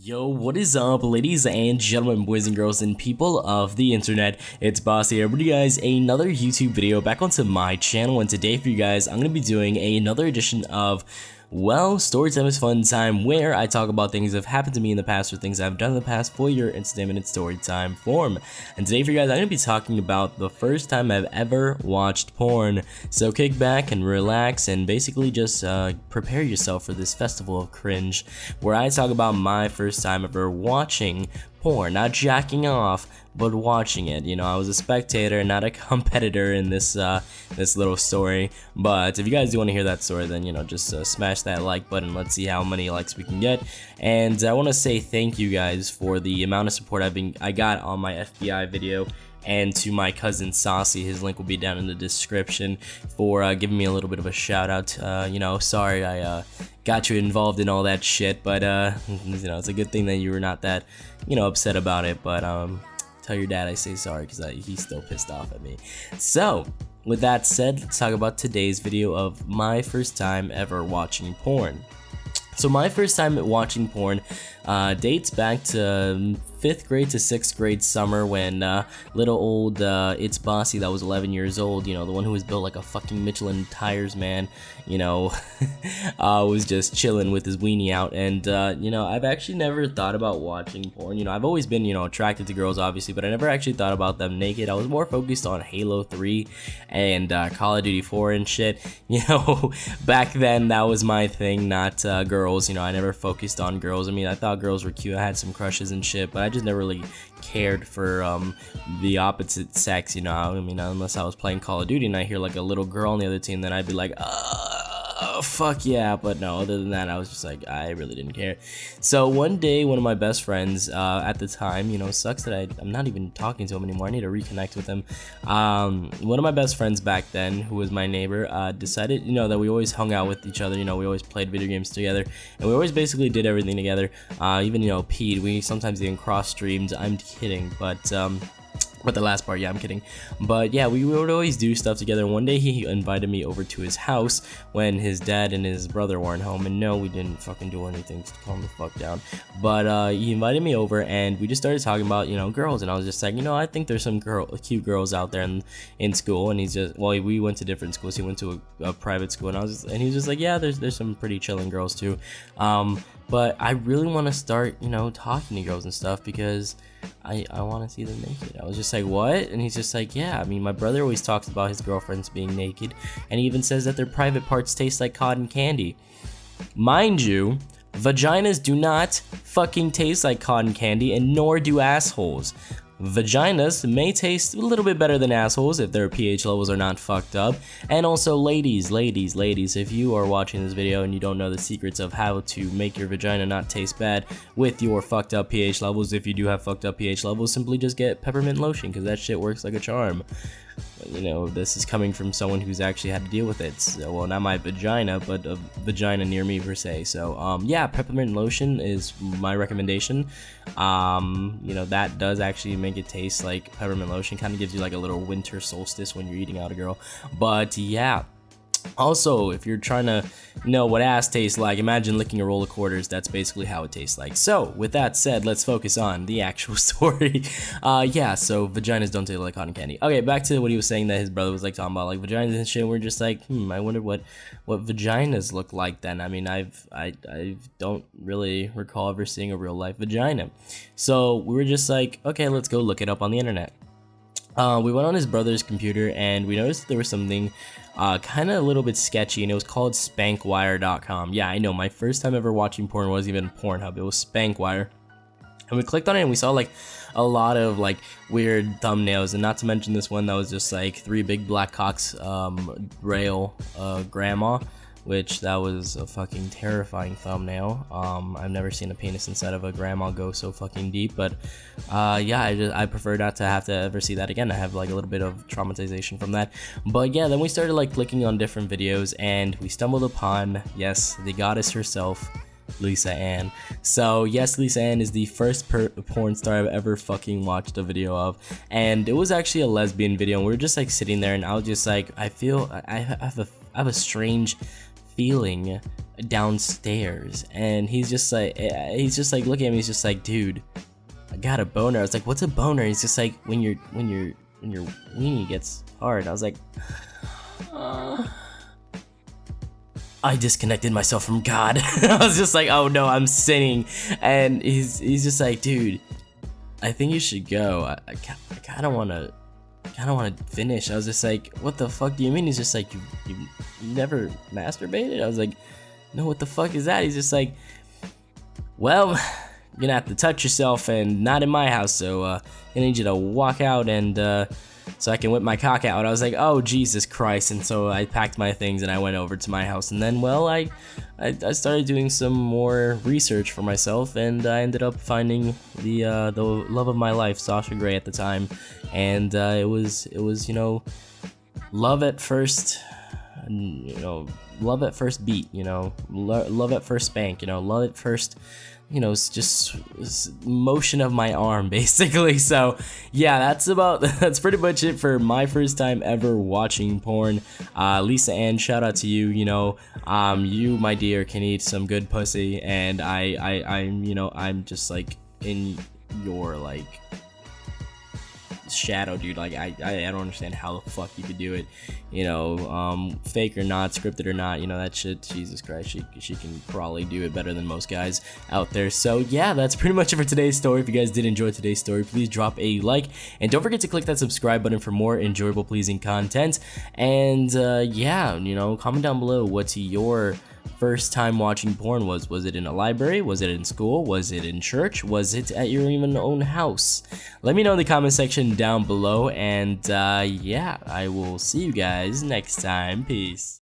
Yo, what is up, ladies and gentlemen, boys and girls, and people of the internet? It's Bassi here, bringing you guys another YouTube video back onto my channel, and today for you guys, I'm going to be doing another edition of, well, Storytime is Fun Time, where I talk about things that have happened to me in the past or things I've done in the past for your entertainment and storytime form. And today for you guys, I'm going to be talking about the first time I've ever watched porn. So kick back and relax and basically just prepare yourself for this festival of cringe, where I talk about my first time ever watching porn, not jacking off, but watching it. You know, I was a spectator, not a competitor in this this little story. But if you guys do want to hear that story, then, you know, just smash that like button. Let's see how many likes we can get. And I want to say thank you guys for the amount of support I got on my FBI video. And to my cousin Saucy, his link will be down in the description, for giving me a little bit of a shout out. You know, sorry I got you involved in all that shit, but you know, it's a good thing that you were not that, you know, upset about it. But tell your dad I say sorry, because he's still pissed off at me. So with that said, let's talk about today's video of my first time ever watching porn. So my first time watching porn dates back to 5th grade to 6th grade summer, when little old ItsBassi, that was 11 years old, you know, the one who was built like a fucking Michelin tires man, you know, was just chilling with his weenie out. And you know, I've actually never thought about watching porn. You know, I've always been, you know, attracted to girls obviously, but I never actually thought about them naked. I was more focused on Halo 3 and Call of Duty 4 and shit. You know, back then that was my thing, not girls. You know, I never focused on girls. I mean, I thought girls were cute, I had some crushes and shit, but I just never really cared for the opposite sex, you know. I mean, unless I was playing Call of Duty and I hear like a little girl on the other team, then I'd be like, fuck yeah. But no, other than that, I was just like, I really didn't care. So one day, one of my best friends at the time, you know, sucks that I'm not even talking to him anymore, I need to reconnect with him. One of my best friends back then, who was my neighbor, decided, you know, that we always hung out with each other. You know, we always played video games together, and we always basically did everything together. Even, you know, peed. We sometimes even cross streams. I'm kidding, but the last part, yeah, I'm kidding. But yeah, we would always do stuff together. And one day he invited me over to his house when his dad and his brother weren't home. And no, we didn't fucking do anything to calm the fuck down. But he invited me over, and we just started talking about, you know, girls. And I was just like, you know, I think there's some cute girls out there in school. And he's just, well, we went to different schools. He went to a private school, and he was just like, yeah, there's some pretty chilling girls too. But I really want to start, you know, talking to girls and stuff, because I want to see them naked. I was just like, what? And he's just like, yeah, I mean, my brother always talks about his girlfriends being naked, and he even says that their private parts taste like cotton candy. Mind you, vaginas do not fucking taste like cotton candy, and nor do assholes. Vaginas may taste a little bit better than assholes if their pH levels are not fucked up. And also, ladies, if you are watching this video and you don't know the secrets of how to make your vagina not taste bad with your fucked up pH levels, if you do have fucked up pH levels, simply just get peppermint lotion, because that shit works like a charm. You know, this is coming from someone who's actually had to deal with it. So, well, not my vagina, but a vagina near me per se. So yeah, peppermint lotion is my recommendation. You know, that does actually make it taste like peppermint lotion. Kind of gives you like a little winter solstice when you're eating out a girl. But yeah, also, if you're trying to know what ass tastes like, imagine licking a roll of quarters. That's basically how it tastes like. So with that said, let's focus on the actual story. Yeah, so vaginas don't taste like cotton candy. Okay, back to what he was saying, that his brother was like talking about like vaginas and shit. We're just like, I wonder what vaginas look like then. I mean, I don't really recall ever seeing a real life vagina. So we were just like, okay, let's go look it up on the internet. We went on his brother's computer, and we noticed there was something kind of a little bit sketchy, and it was called spankwire.com. Yeah, I know, my first time ever watching porn wasn't even Pornhub, it was Spankwire. And we clicked on it, and we saw like a lot of like weird thumbnails, and not to mention this one that was just like 3 big black cocks rail grandma, which that was a fucking terrifying thumbnail. I've never seen a penis inside of a grandma go so fucking deep, but yeah, I prefer not to have to ever see that again. I have like a little bit of traumatization from that. But yeah, then we started like clicking on different videos, and we stumbled upon, yes, the goddess herself, Lisa Ann. So yes, Lisa Ann is the first porn star I've ever fucking watched a video of, and it was actually a lesbian video, and we were just like sitting there, and I was just like, I have a strange feeling downstairs, and he's just like looking at me. He's just like, dude, I got a boner. I was like, what's a boner? He's just like, when your weenie gets hard. I was like, I disconnected myself from God. I was just like, oh no, I'm sinning. And he's just like, dude, I think you should go. I kind of want to finish. I was just like, what the fuck do you mean? He's just like, you never masturbated? I was like, no, what the fuck is that? He's just like, well, you're gonna have to touch yourself, and not in my house, so I need you to walk out and so I can whip my cock out. I was like, oh Jesus Christ. And so I packed my things and I went over to my house, and then, well, I started doing some more research for myself, and I ended up finding the love of my life, Sasha Grey, at the time. And it was you know, love at first, you know, love at first beat, you know, love at first spank, you know, love at first, you know, it's just motion of my arm, basically. So yeah, that's pretty much it for my first time ever watching porn. Lisa Ann, shout out to you. You know, you, my dear, can eat some good pussy, and I'm, you know, I'm just like in your like shadow, dude. Like I don't understand how the fuck you could do it, you know, fake or not, scripted or not, you know, that shit, Jesus Christ, she can probably do it better than most guys out there. So yeah, that's pretty much it for today's story. If you guys did enjoy today's story, please drop a like, and don't forget to click that subscribe button for more enjoyable, pleasing content. And yeah, you know, comment down below what's your first time watching porn was. Was it in a library? Was it in school? Was it in church? Was it at your even own house? Let me know in the comment section down below, and yeah, I will see you guys next time. Peace.